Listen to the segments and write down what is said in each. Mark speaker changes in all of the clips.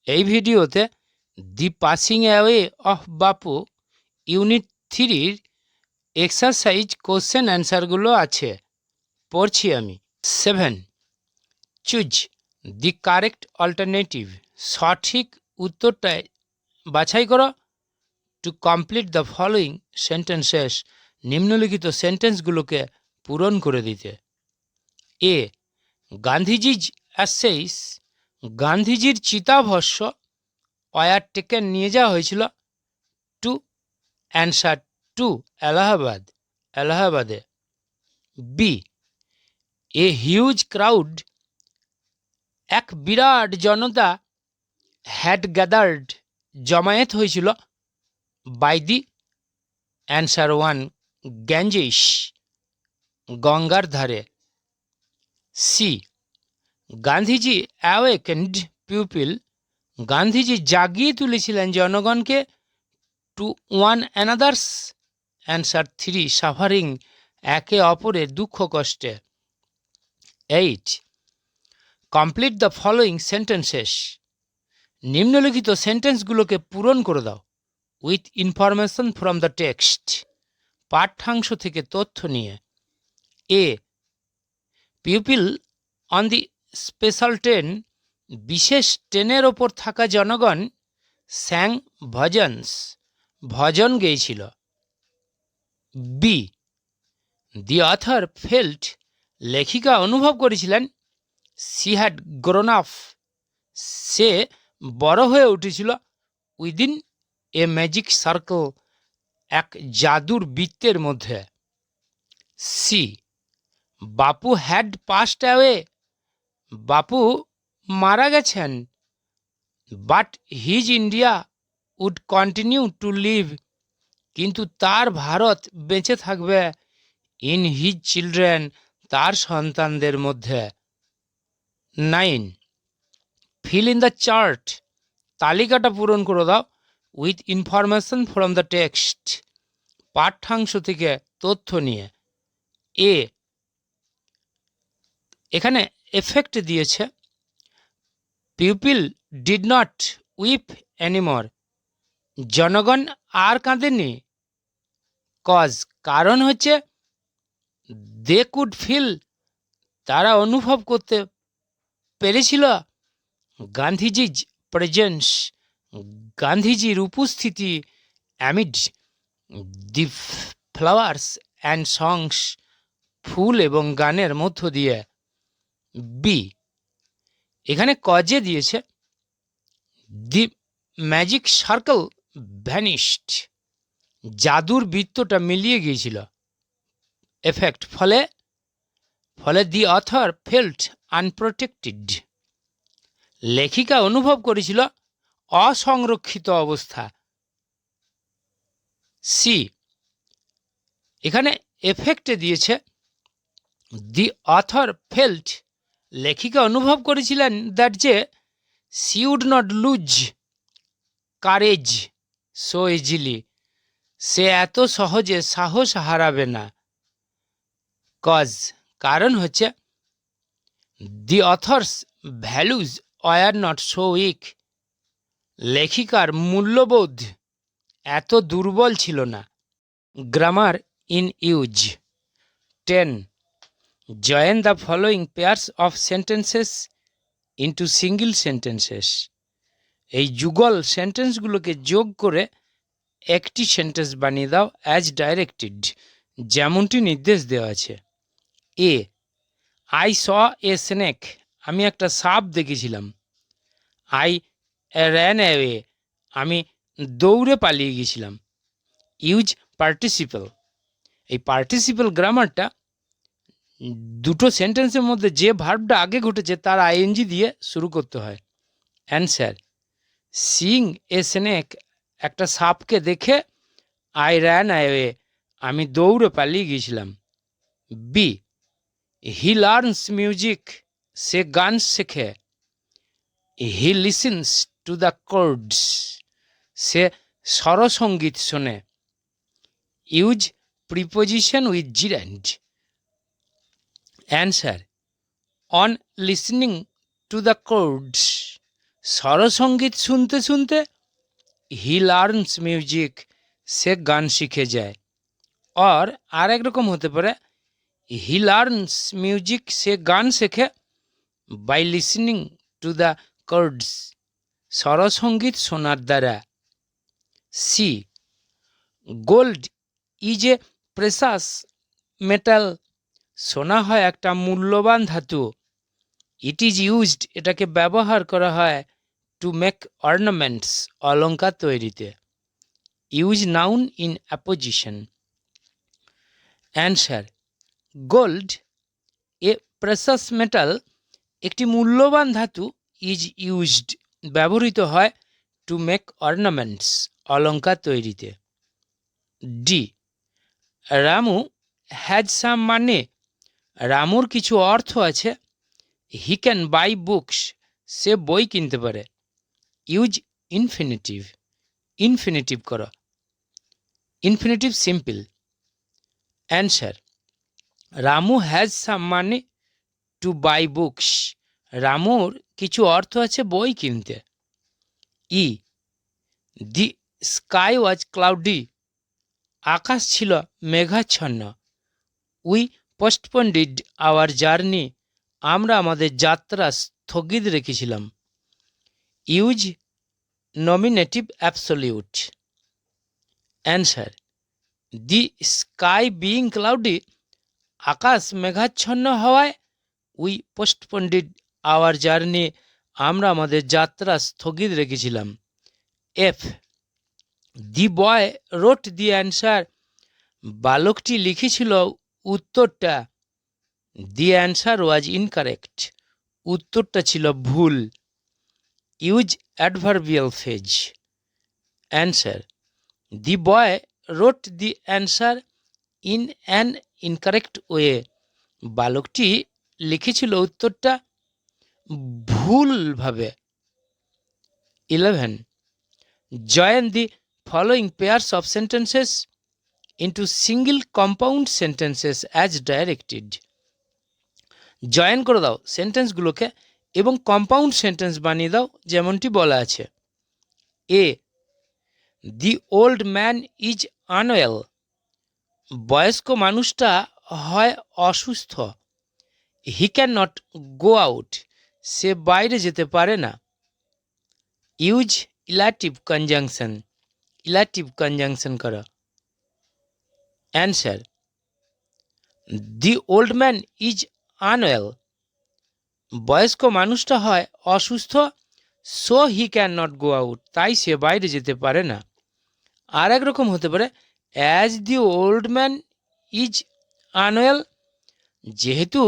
Speaker 1: এই ভিডিওতে দি passing away of Bapu unit 3-র exercise question অ্যান্সারগুলো আছে। পড়ছি আমি। 7. Choose the correct alternative. সঠিক উত্তরটা বাছাই করো। To complete the following sentences. নিম্নলিখিত সেন্টেন্সগুলোকে পূরণ করে দিতে। এ. গান্ধীজিজ অ্যাসেইস। গান্ধীজির চিতাভস্য ওয়ার টেকেন নিয়ে যাওয়া হয়েছিল টু অ্যান্সার টু এলাহাবাদে। বি. A huge crowd. এক বিরাট জনতা হ্যাড গ্যাদার্ড জমায়েত হয়েছিল by the answer one Ganges গঙ্গার ধারে। C. Gandhiji awakened people. Gandhiji জাগিয়ে তুলেছিলেন জনগণকে to one another's answer three suffering একে অপরের দুঃখ কষ্টে। 8. Complete the following sentences. নিম্নলিখিত সেন্টেন্সগুলোকে পূরণ করে দাও with information from the text. পাঠ্যাংশ থেকে তথ্য নিয়ে। A. People on the special train. বিশেষ ট্রেনের ওপর থাকা জনগণ স্যাং ভজনস ভজন গেয়েছিল। বি. The author felt. লেখিকা অনুভব করেছিলেন সি হ্যাড গ্রোন আপ। সে বড় হয়ে উঠেছিল উইদিন এ ম্যাজিক সার্কেল। এক জাদুর বৃত্তের মধ্যে। C. Bapu had passed away. Bapu মারা গেছেন but his India would continue to live. কিন্তু তার ভারত বেঁচে থাকবে ইন হিজ চিলড্রেন তার সন্তানদের মধ্যে। 9. Fill in the chart. তালিকাটা পূরণ করে দাও with information from the text. পাঠ্যাংশ থেকে তথ্য নিয়ে। এ. এখানে এফেক্ট দিয়েছে people did not weep anymore. জনগণ আর কাঁদেনি কজ কারণ হচ্ছে দে কুড ফিল তারা অনুভব করতে পেরেছিল গান্ধীজির প্রেজেন্স গান্ধীজির উপস্থিতি amid the flowers and songs ফুল এবং গানের মধ্য দিয়ে। বি. এখানে কজে দিয়েছে দি ম্যাজিক সার্কেল ভ্যানিশড। জাদুর বৃত্তটা মিলিয়ে গিয়েছিল। এফেক্ট ফলে দি অথর ফেল্ট আনপ্রোটেক্টেড। লেখিকা অনুভব করেছিল অসংরক্ষিত অবস্থা। সি. এখানে এফেক্টে দিয়েছে দি অথর ফেল্ট। লেখিকা অনুভব করেছিলেন দ্যাট যে she would not lose courage so easily. সে এত সহজে সাহস হারাবে না কজ কারণ হচ্ছে the author's values were not so weak. লেখিকার মূল্যবোধ এত দুর্বল ছিল না। Grammar in use. 10. Join the following pairs of sentences into single sentences. এই যুগল সেন্টেন্সগুলোকে যোগ করে একটি সেন্টেন্স বানিয়ে দাও অ্যাজ ডাইরেক্টেড যেমনটি নির্দেশ দেওয়া আছে। A. I saw a snake. আমি একটা সাপ দেখেছিলাম। I ran away. আমি দৌড়ে পালিয়ে গেছিলাম। Use participle. এই পার্টিসিপল গ্রামারটা দুটো সেন্টেন্সের মধ্যে যে ভার্বটা আগে ঘটেছে তার আইএনজি দিয়ে শুরু করতে হয়। Answer seeing a snake. একটা সাপকে দেখে আই র্যান অ্যাওয়ে। আমি দৌড়ে পালিয়ে গিয়েছিলাম। বি. He learns music. সে গান শেখে। He listens to the chords. সে স্বরসঙ্গীত শোনে। Use preposition with gerund. Answer on listening to the chords স্বরসঙ্গীত শুনতে শুনতে হি লার্নস মিউজিক, সে গান শিখে যায়। আর আরেক রকম হতে পারে হি লার্নস মিউজিক, সে গান শেখে by listening to the chords, স্বরসঙ্গীত শোনার দ্বারা। C, gold is a precious metal, সোনা হয় একটা মূল্যবান ধাতু। ইট ইজ ইউজড, এটাকে ব্যবহার করা হয় টু মেক অর্নামেন্টস, অলঙ্কার তৈরিতে। Use noun in apposition. Answer, gold A precious metal, একটি মূল্যবান ধাতু, ইজ ইউজড, ব্যবহৃত হয় টু মেক অর্নামেন্টস, অলঙ্কার তৈরিতে। ডি, রামু হ্যাজ সাম মানে, রামুর কিছু অর্থ আছে। হি ক্যান বাই বুকস, সে বই কিনতে পারে। ইউজ ইনফিনিটিভ, ইনফিনিটিভ করো, infinitive simple. Answer, Ramu has some মানে টু বাই বুকস, রামুর কিছু অর্থ আছে বই কিনতে। ই, দি স্কাই ওয়াজ ক্লাউডি, আকাশ ছিল মেঘাচ্ছন্ন। উই পোস্টপন্ডিড আওয়ার জার্নি, আমরা আমাদের যাত্রা স্থগিত রেখেছিলাম। Use nominative absolute. Answer, the sky being cloudy, আকাশ মেঘাচ্ছন্ন হওয়ায়, উই পোস্টপন্ডিড আওয়ার জার্নি, আমরা আমাদের যাত্রা স্থগিত রেখেছিলাম। F, the boy wrote the answer, বালকটি লিখেছিল উত্তরটা। দি অ্যান্সার ওয়াজ ইনকারেক্ট, উত্তরটা ছিল ভুল। Use adverbial phrase. Answer, the boy wrote the answer in an incorrect way, বালকটি লিখেছিল উত্তরটা ভুলভাবে। 11, join the following pairs of sentences into single compound sentences as directed. জয়েন করে দাও সেন্টেন্সগুলোকে এবং কম্পাউন্ড সেন্টেন্স বানিয়ে দাও যেমনটি বলা আছে। A, the old man is unwell, বয়স্ক মানুষটা হয় অসুস্থ। He can not go out, সে বাইরে যেতে পারে না। Use illative conjunction, illative conjunction করো। Answer, the old man is unwell, বয়স্ক মানুষটা হয় অসুস্থ। So he can not go out, তাই সে বাইরে যেতে পারে না। আর এক রকম হতে পারে as the old man is unwell, যেহেতু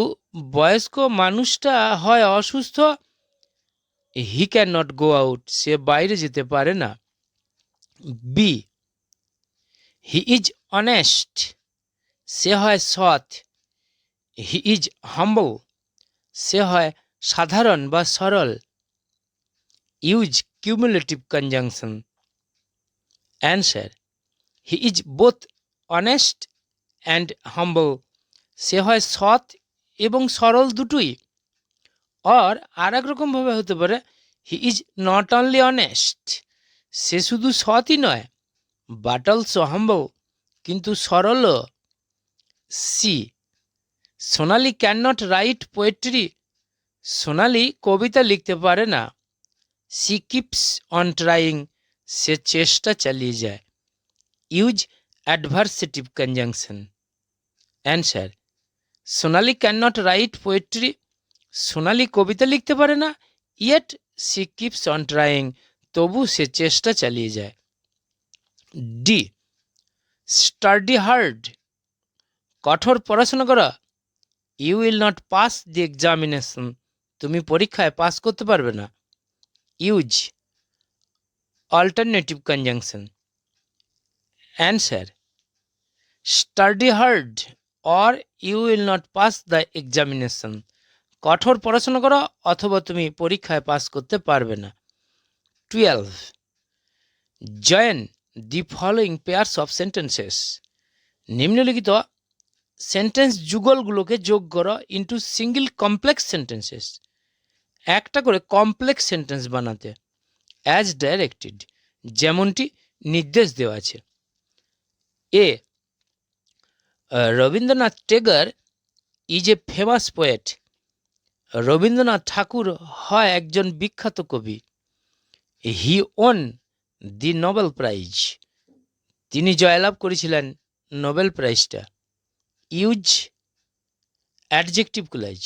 Speaker 1: বয়স্ক মানুষটা হয় অসুস্থ, he can not go out, সে বাইরে যেতে পারে না। বি, হি ইজ অনেস্ট, সে হয় সৎ। হি ইজ হাম্বল, সে হয় সাধারণ বা সরল। Use cumulative conjunction. Answer, he is both honest and humble, সে হয় সৎ এবং সরল দুটোই। আর এক রকমভাবে হতে পারে he is not only honest, সে শুধু সৎই নয়, বাট অলসো হাম্বল, কিন্তু সরলও। C, Sonali can not write poetry, Sonali কবিতা লিখতে পারে না। সি কিপস অন ট্রাইং, সে চেষ্টা চালিয়ে যায়। Use adversative conjunction. Answer, Sonali can not write poetry, Sonali কবিতা লিখতে পারে না। Yet she keeps on trying, তবু সে চেষ্টা চালিয়ে যায়। ডি, স্টাডি হার্ড, কঠোর পড়াশোনা করা। You will not pass the examination, তুমি পরীক্ষায় পাস করতে পারবে না। Use alternative conjunction. Answer, study hard or you will not pass the examination, কঠোর পড়াশোনা করো অথবা তুমি পরীক্ষায় পাস করতে পারবে না। 12, join the following pairs of sentences, নিম্নলিখিত সেন্টেন্স যুগলগুলোকে যোগ করো ইন্টু সিঙ্গল কমপ্লেক্স সেন্টেন্সেস একটা করে কমপ্লেক্স সেন্টেন্স বানাতে, অ্যাজ ডাইরেক্টেড, যেমনটি নির্দেশ দেওয়া আছে। A Rabindranath Tagore is a famous poet. Rabindranath Thakur হয় একজন বিখ্যাত কবি। He won the Nobel prize, তিনি জয়লাভ করেছিলেন নোবেল প্রাইজটা। Use adjective clause,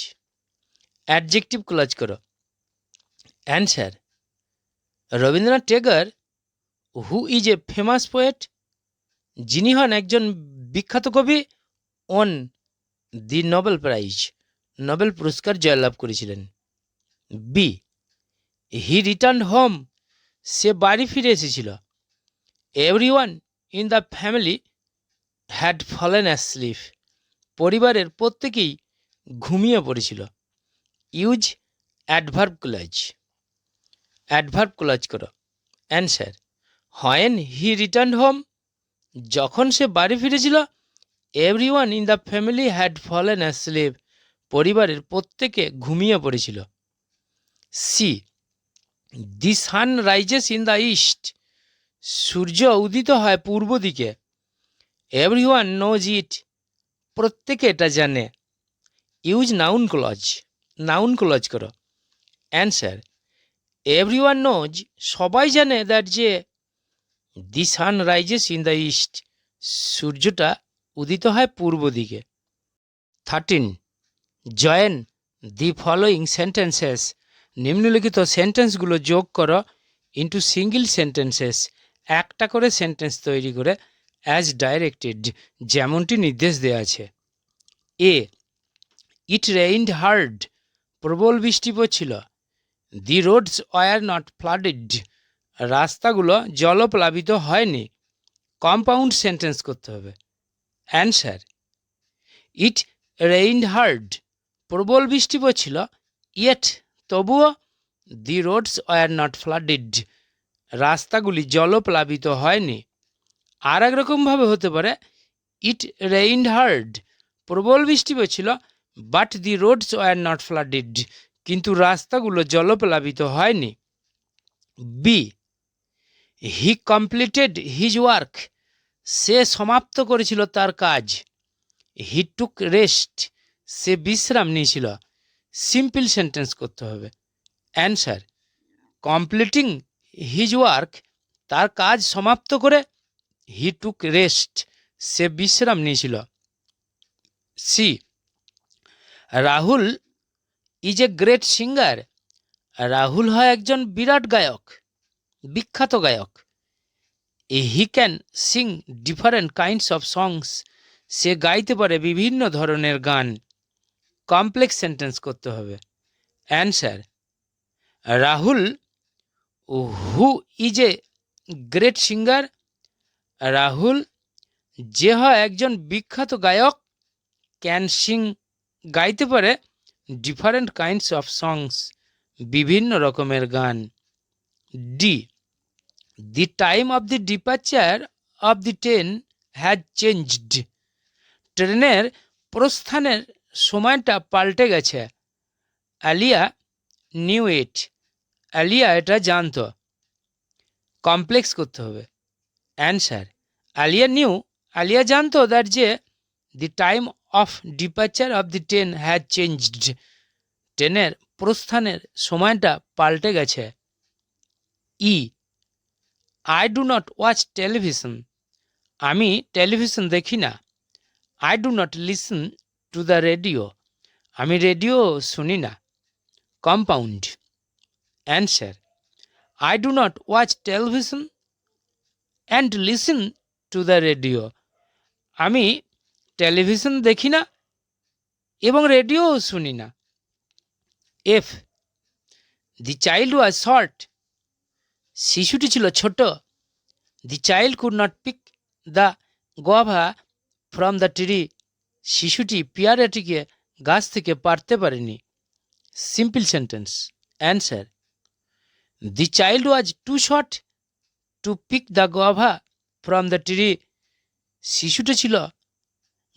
Speaker 1: adjective clause করো। Answer, Rabindranath Tagore who is a famous poet, যিনি হন একজন বিখ্যাত কবি, won the Nobel prize, Nobel পুরস্কার জয়লাভ করেছিলেন। বি হি রিটার্ন হোম, সে বাড়ি ফিরে এসেছিল। Everyone in the family had fallen asleep, পরিবারের প্রত্যেকেই ঘুমিয়ে পড়েছিল। Use adverb clause, adverb clause করো। Answer, when he return home, যখন সে বাড়ি ফিরেছিল। Everyone in the family had fallen asleep, পরিবারের প্রত্যেকে ঘুমিয়ে পড়েছিল। C the sun rises in the east, সূর্য উদিত হয় পূর্ব দিকে। এভরিওয়ান নোজ ইট, প্রত্যেকে এটা জানে। Use noun clause, noun clause করো। অ্যান্সার, এভরিওয়ান নোজ, সবাই জানে দ্যাট যে the sun rises in the east, সূর্যটা উদিত হয় পূর্ব দিকে। 13 জয়েন দি ফলোয়িং সেন্টেন্সেস, নিম্নলিখিত সেন্টেন্সগুলো যোগ করো ইন্টু সিঙ্গল সেন্টেন্সেস, একটা করে সেন্টেন্স তৈরি করে, অ্যাজ ডাইরেক্টেড, যেমনটি নির্দেশ দেওয়া আছে। এ ইট রেইনড হার্ড, প্রবল বৃষ্টি পড়ছিল। দি রোডস ওয়ার নট ফ্লাডেড, রাস্তাগুলো জলপ্লাবিত হয়নি। কম্পাউন্ড সেন্টেন্স করতে হবে। অ্যান্সার, ইট রেইনড হার্ড, প্রবল বৃষ্টি পড়ছিল। ইয়েট, তবুও। দি রোডস ওয়ার নট ফ্লাডেড, রাস্তাগুলি জলপ্লাবিত হয়নি। আর একরকমভাবে হতে পারে, ইট রেইনড হার্ড, প্রবল বৃষ্টি পড়ছিল, but the roads were not flooded, কিন্তু রাস্তাগুলো জলপ্লাবিত হয়নি। B he completed his work, সে সমাপ্ত করেছিল তার কাজ। হি টুক রেস্ট, সে বিশ্রাম নিয়েছিল। সিম্পল সেন্টেন্স করতে হবে। অ্যান্সার, কমপ্লিটিং হিজ ওয়ার্ক, তার কাজ সমাপ্ত করে। হি টুক রেস্ট, সে বিশ্রাম নিয়েছিল। C Rahul is a great singer, Rahul হয় একজন বিরাট গায়ক, বিখ্যাত গায়ক। He can sing different kinds of songs, সে গাইতে পারে বিভিন্ন ধরনের গান। কমপ্লেক্স সেন্টেন্স করতে হবে। Answer, Rahul who is a great singer, Rahul যে হয় একজন বিখ্যাত গায়ক, ক্যান সিং গাইতে পারে, ডিফারেন্ট কাইন্ডস অফ সংস বিভিন্ন রকমের গান। D the time of the departure of the train has changed, ট্রেনের প্রস্থানের সময়টা পাল্টে গেছে। আলিয়া নিউ ইট, আলিয়া এটা জানতো। কমপ্লেক্স করতে হবে। অ্যান্সার, আলিয়া নিউ, আলিয়া জানতো দ্যাট যে the time of departure of the train has changed, ট্রেনের প্রস্থানের সময়টা পাল্টে গেছে। E I do not watch television, আমি টেলিভিশন দেখি না। I do not listen to the radio, আমি রেডিও শুনি না। Compound. Answer, I do not watch television and listen to the radio, আমি টেলিভিশন দেখি না এবং রেডিও শুনি না। F the child was short, শিশুটি ছিল ছোট। The child could not pick the guava from the tree, শিশুটি পেয়ারাটিকে গাছ থেকে পারতে পারেনি। Simple sentence. Answer, the child was too short to pick the guava from the tree, শিশুটি ছিল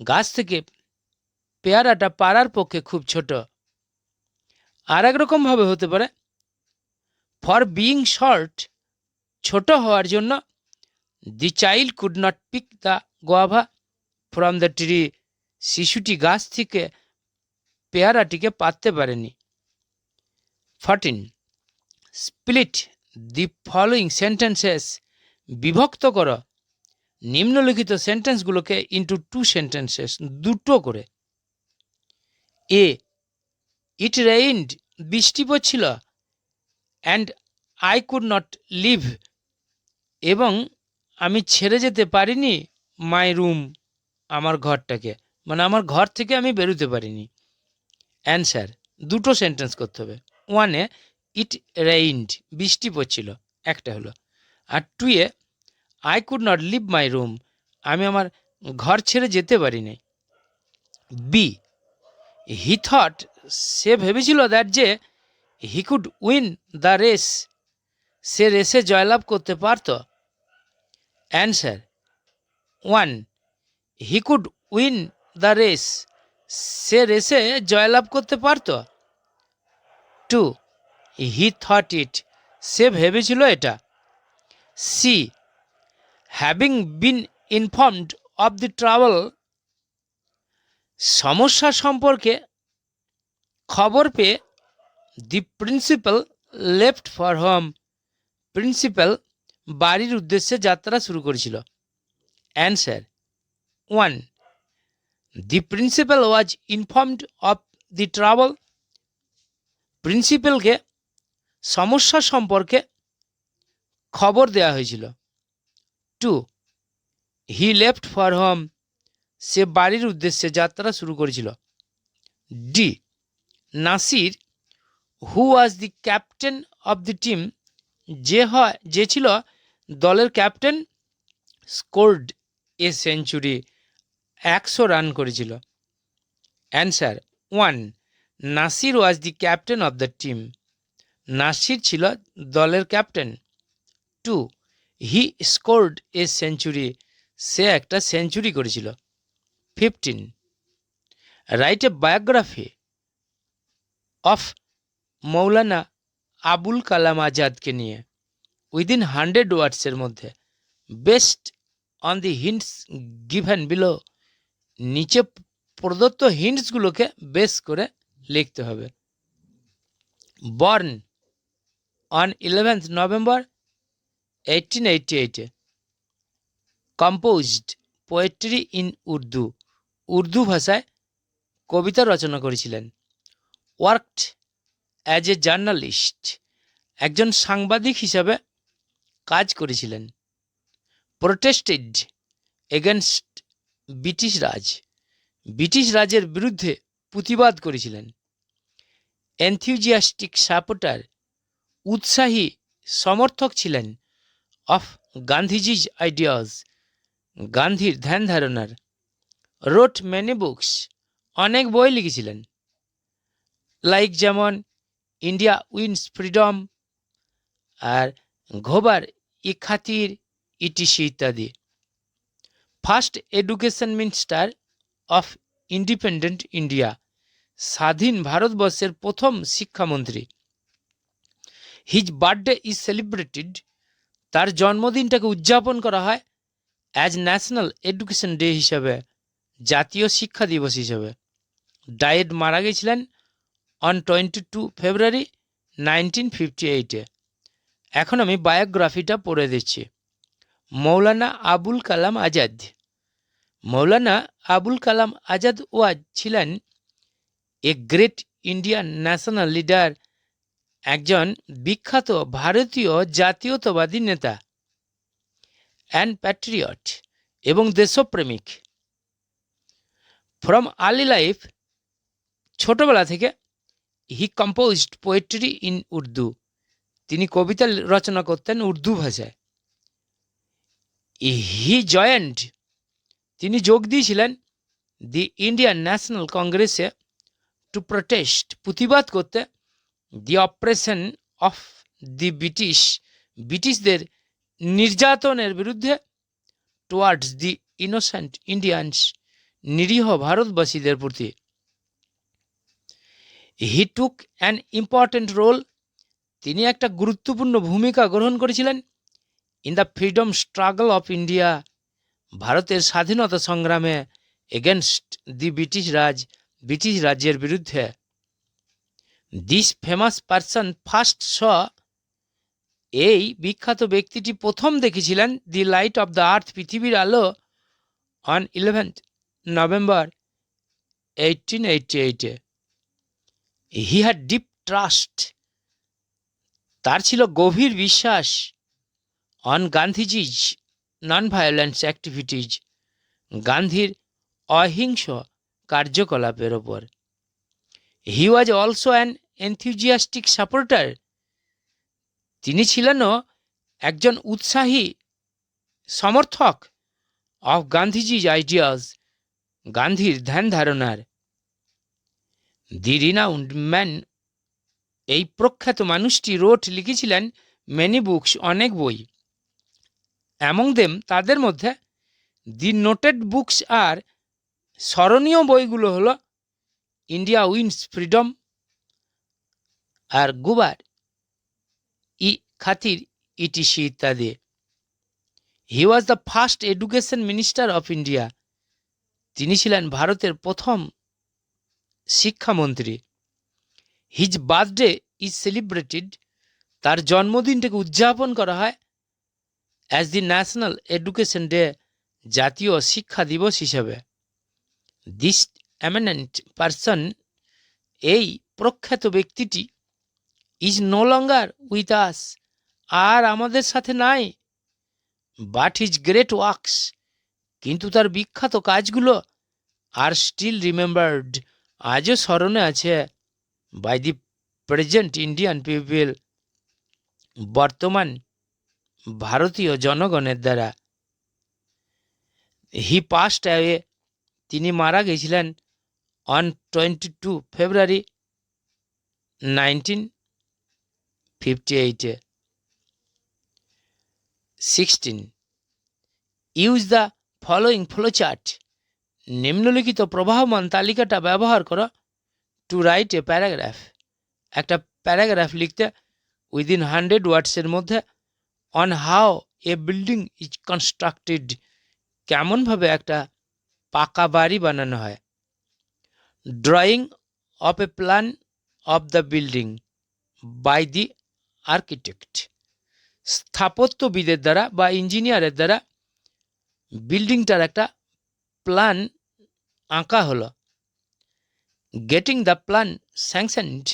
Speaker 1: গাছ থেকে পেয়ারাটা পারার পক্ষে খুব ছোট। আর এক রকমভাবে হতে পারে ফর বিইং শর্ট, ছোট হওয়ার জন্য the child could not pick the guava from the tree, শিশুটি গাছ থেকে পেয়ারাটিকে পাততে পারেনি। 14. স্প্লিট দি ফলোয়িং সেন্টেন্সেস, বিভক্ত করো নিম্নলিখিত সেন্টেন্সগুলোকে ইন্টু টু সেন্টেন্সেস, দুটো করে। এ, ইট রেইনড, বৃষ্টি পড়ছিল, and I could not leave, এবং আমি ছেড়ে যেতে পারিনি মাই রুম, আমার ঘরটাকে, মানে আমার ঘর থেকে আমি বেরোতে পারিনি। অ্যান্সার, দুটো সেন্টেন্স করতে হবে। ওয়ানে ইট রেইনড, বৃষ্টি পড়ছিল, একটা হলো। আর টুয়ে I could not leave my room, আমি আমার ঘর ছেড়ে যেতে পারিনি। বি, হি থট, সে ভেবেছিল দ্যাট যে he could win the race, সে রেসে জয়লাভ করতে পারত। Answer, one, he could win the race, সে রেসে জয়লাভ করতে পারত। টু, হি থট ইট, সে ভেবেছিল এটা। C, having been informed of the trouble, সমস্যা সম্পর্কে খবর পেয়ে the principal left for home, principal বাড়ির উদ্দেশ্যে যাত্রা শুরু করেছিল। Answer, one, the principal was informed of the trouble, প্রিন্সিপালকে সমস্যা সম্পর্কে খবর দেওয়া হয়েছিল। Two, he left for home, সে বাড়ির উদ্দেশ্যে যাত্রা শুরু করেছিল। D, Nasir, who was the captain of the team, যে ছিল দলের captain, scored a century, 100 run করেছিল। Answer, one, Nasir was the captain of the team, Nasir ছিল দলের captain. Two, he scored a century, সে একটা সেঞ্চুরি করেছিল। 15. Write a biography of Maulana Abul Kalam আজাদকে নিয়ে উইদিন 100 ওয়ার্ডসের মধ্যে, based on the hints given below, নিচে প্রদত্ত হিন্টসগুলোকে বেস করে লিখতে হবে। Born on 11th November 1888, composed poetry in Urdu, Urdu ভাষায় কবিতা রচনা করেছিলেন। ওয়ার্কড অ্যাজ এ জার্নালিস্ট, একজন সাংবাদিক হিসাবে কাজ করেছিলেন। প্রোটেস্টেড এগেনস্ট ব্রিটিশ রাজ, ব্রিটিশ রাজের বিরুদ্ধে প্রতিবাদ করেছিলেন। এনথিউজিয়াস্টিক সাপোর্টার, উৎসাহী সমর্থক ছিলেন অফ গান্ধীজিজ আইডিয়াস, গান্ধীর ধ্যান ধারণার। রোট মেনি বুকস, অনেক বই লিখেছিলেন, লাইক যেমন ইন্ডিয়া উইন্স ফ্রিডম আর ঘোবার ই খাতির ইটিসি ইত্যাদি। First education minister of independent India, স্বাধীন ভারতবর্ষের প্রথম শিক্ষামন্ত্রী। হিজ বার্থডে ইজ সেলিব্রেটেড, তার জন্মদিনটাকে উদযাপন করা হয় অ্যাজ ন্যাশনাল এডুকেশন ডে হিসাবে, জাতীয় শিক্ষা দিবস হিসাবে। ডায়েড, মারা গেছিলেন অন 22 ফেব্রুয়ারি 1958। এখন আমি বায়োগ্রাফিটা পড়ে দিচ্ছি। মৌলানা আবুল কালাম আজাদ, মৌলানা আবুল কালাম আজাদ ওয়াজ ছিলেন a great Indian national leader, একজন বিখ্যাত ভারতীয় জাতীয়তাবাদী নেতা। অ্যান্ড প্যাট্রিয়ট, এবং দেশপ্রেমিক। ফ্রম আর্লি লাইফ, ছোটবেলা থেকে, হি কম্পোজড পোয়েট্রি ইন উর্দু, তিনি কবিতা রচনা করতেন উর্দু ভাষায়। হি জয়েন্ট, তিনি যোগ দিয়েছিলেন দি ইন্ডিয়ান ন্যাশনাল কংগ্রেসে টু প্রোটেস্ট, প্রতিবাদ করতে, দি অপারেশন অফ দি ব্রিটিশ, ব্রিটিশদের নির্যাতনের বিরুদ্ধে, টুয়ার্ডস দি ইনোসেন্ট ইন্ডিয়ানস, নিরীহ ভারতবাসীদের প্রতি। He took an important role, তিনি একটা গুরুত্বপূর্ণ ভূমিকা গ্রহণ করেছিলেন in the freedom struggle of India, ভারতের স্বাধীনতা সংগ্রামে এগেনস্ট দি ব্রিটিশ রাজ্যের বিরুদ্ধে। This famous person first saw, এই বিখ্যাত ব্যক্তিটি প্রথম দেখেছিলেন the light of the earth, পৃথিবীর আলো, অন 11th নভেম্বর 1888-এ। হি হ্যাড ডিপ ট্রাস্ট, তার ছিল গভীর বিশ্বাস, on Gandhiji's non violence activities, গান্ধীর অহিংস কার্যকলাপের ওপর। He was also an enthusiastic supporter, তিনি ছিলেনও একজন উৎসাহী সমর্থক অফ গান্ধীজিজ আইডিয়াস, গান্ধীর ধ্যান ধারণার। দি রিনাউন্ড ম্যান, এই প্রখ্যাত মানুষটি রোট লিখেছিলেন মেনি বুকস, অনেক বই। অ্যামং দেম, তাদের মধ্যে দি নোটেড বুকস আর, স্মরণীয় বইগুলো হলো ইন্ডিয়া উইন্স ফ্রিডম আর গুবার ই খাতির ইটিসি ইত্যাদি। He was the first education minister of India, তিনি ছিলেন ভারতের প্রথম শিক্ষামন্ত্রী। হিজ বার্থডে ইজ সেলিব্রেটেড, তার জন্মদিনটাকে উদযাপন করা হয় as the national education day, জাতীয় শিক্ষা দিবস হিসেবে। দিস এমিনেন্ট পারসন, এই প্রখ্যাত ব্যক্তিটি, is no longer with us, আর আমাদের সাথে নাই, বাট হিজ গ্রেট ওয়ার্কস, কিন্তু তার বিখ্যাত কাজগুলো আর স্টিল রিমেম্বার্ড, আজও স্মরণে আছে, by the present Indian people, বর্তমান ভারতীয় জনগণের দ্বারা। হি পাস্ট অ্যাওয়ে, তিনি মারা গেছিলেন অন 22 ফেব্রুয়ারি 1958-এ। 16. ইউজ দ্য ফলোয়িং ফ্লোচার্ট, নিম্নলিখিত প্রবাহমান তালিকাটা ব্যবহার করো টু রাইট এ প্যারাগ্রাফ, একটা প্যারাগ্রাফ লিখতে উইদিন 100 ওয়ার্ডসের মধ্যে, on how a building is constructed, কেমনভাবে একটা পাকা বাড়ি বানানো হয়। Drawing of a plan of the building by the architect, স্থাপত্যবিদের দ্বারা বা ইঞ্জিনিয়ারের দ্বারা বিল্ডিংটার একটা প্ল্যান আঁকা হলো। Getting the plan sanctioned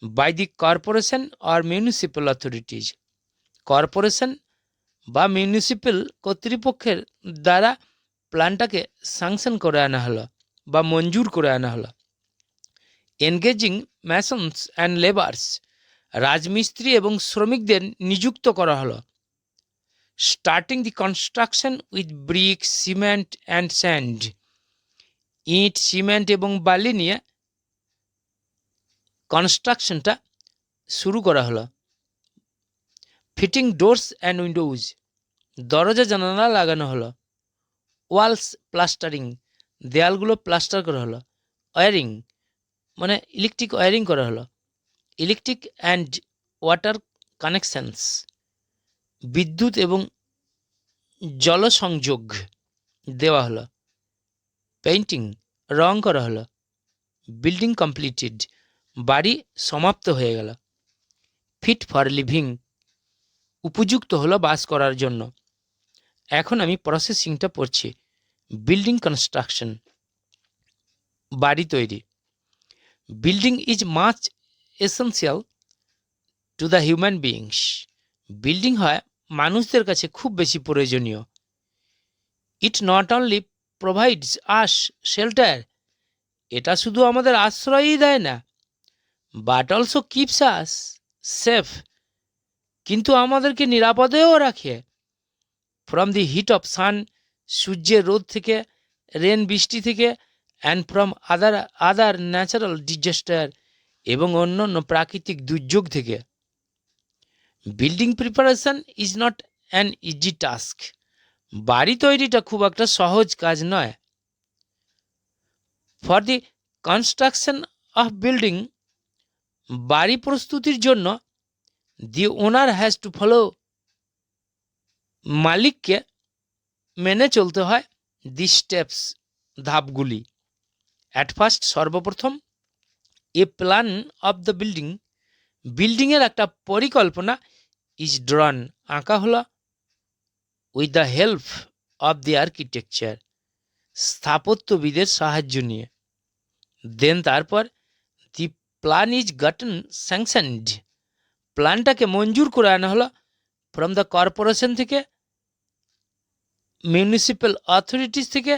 Speaker 1: by the corporation or municipal authorities, corporation বা মিউনিসিপ্যাল কর্তৃপক্ষের দ্বারা প্ল্যানটাকে স্যাংশন করে আনা হলো বা মঞ্জুর করে আনা হলো। এনগেজিং ম্যাসনস অ্যান্ড লেবার্স, রাজমিস্ত্রি এবং শ্রমিকদের নিযুক্ত করা হলো। Starting the construction with brick, cement and sand, ইট, সিমেন্ট এবং বালি নিয়ে কনস্ট্রাকশনটা শুরু করা হলো। ফিটিং ডোরস অ্যান্ড উইন্ডোজ, দরজা জানালা লাগানো হলো। ওয়ালস প্লাস্টারিং, দেয়ালগুলো প্লাস্টার করা হলো। ওয়ারিং, মানে ইলেকট্রিক ওয়ারিং করা হলো। ইলেকট্রিক অ্যান্ড ওয়াটার কানেকশনস, বিদ্যুৎ এবং জলসংযোগ দেওয়া হলো। পেইন্টিং, রং করা হলো। বিল্ডিং কমপ্লিটেড, বাড়ি সমাপ্ত হয়ে গেল। ফিট ফর লিভিং, উপযুক্ত হলো বাস করার জন্য। এখন আমি প্রসেসিংটা পড়ছি। বিল্ডিং কনস্ট্রাকশন, বাড়ি তৈরি। Building is much essential to the human beings, building হয় মানুষদের কাছে খুব বেশি প্রয়োজনীয়। It not only provides us shelter, এটা শুধু আমাদের আশ্রয়ই দেয় না, but also keeps us safe, কিন্তু আমাদেরকে নিরাপদেও রাখে। From the heat of San, সূর্যের রোদ থেকে, রেন, বৃষ্টি থেকে, and from other natural disaster, এবং অন্যান্য প্রাকৃতিক দুর্যোগ থেকে। Building preparation is not an easy task, বাড়ি তৈরিটা খুব একটা সহজ কাজ নয়। For the construction of building, বাড়ি প্রস্তুতির জন্য the owner has to follow, মালিককে মেনে চলতে হয় দি স্টেপস, ধাপগুলি। অ্যাট ফার্স্ট, সর্বপ্রথম, a plan of the building, বিল্ডিংয়ের একটা পরিকল্পনা ইজ ড্রন, আঁকা হলো with the help of the architecture, স্থাপত্যবিদের সাহায্য নিয়ে। দেন তারপর, the plan is gotten sanctioned, প্ল্যানটাকে মঞ্জুর করে আনা হলো ফ্রম দ্য কর্পোরেশন থেকে, মিউনিসিপ্যাল অথরিটিস থেকে,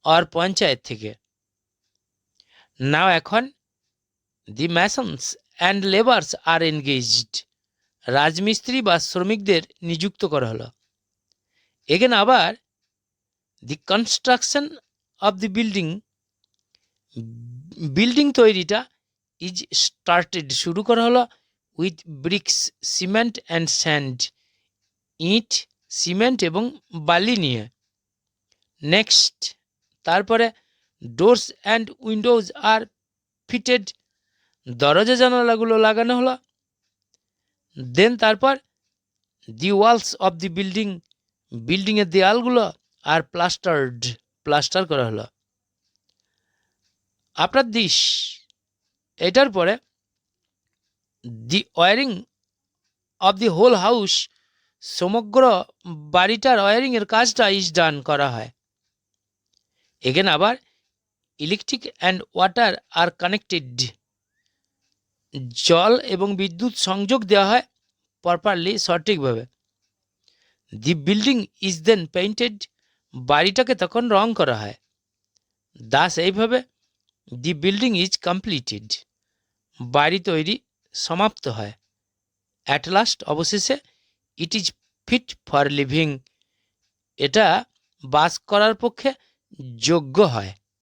Speaker 1: আর পঞ্চায়েত থেকে। নাও এখন, the masons and labours are engaged, রাজমিস্ত্রি বা শ্রমিকদের নিযুক্ত করা হলো। এখানে আবার, the construction of the building, building তৈরিটা ইজ স্টার্টেড, শুরু করা হলো with bricks, cement and sand, ইট, সিমেন্ট এবং বালি নিয়ে। নেক্সট, তারপরে, doors and windows are fitted, দরজা জানালাগুলো লাগানো হলো। দেন তারপর, the walls of the building, বিল্ডিংয়ের দেয়ালগুলো আর প্লাস্টার্ড, প্লাস্টার করা হলো। আফটার দিস, এটার পরে, the wiring of the whole house, সমগ্র বাড়িটার ওয়ারিংয়ের কাজটা ইজ ডান, করা হয়। এখানে আবার, electric and water are connected, জল এবং বিদ্যুৎ সংযোগ দেওয়া হয় প্রপারলি, সঠিকভাবে। The building is then painted, বাড়িটাকে তখন রং করা হয়। দাস, এইভাবে, দি বিল্ডিং ইজ কমপ্লিটেড, বাড়ি তৈরি সমাপ্ত হয়। অ্যাট লাস্ট, অবশেষে, it is fit for living, এটা বাস করার পক্ষে যোগ্য হয়।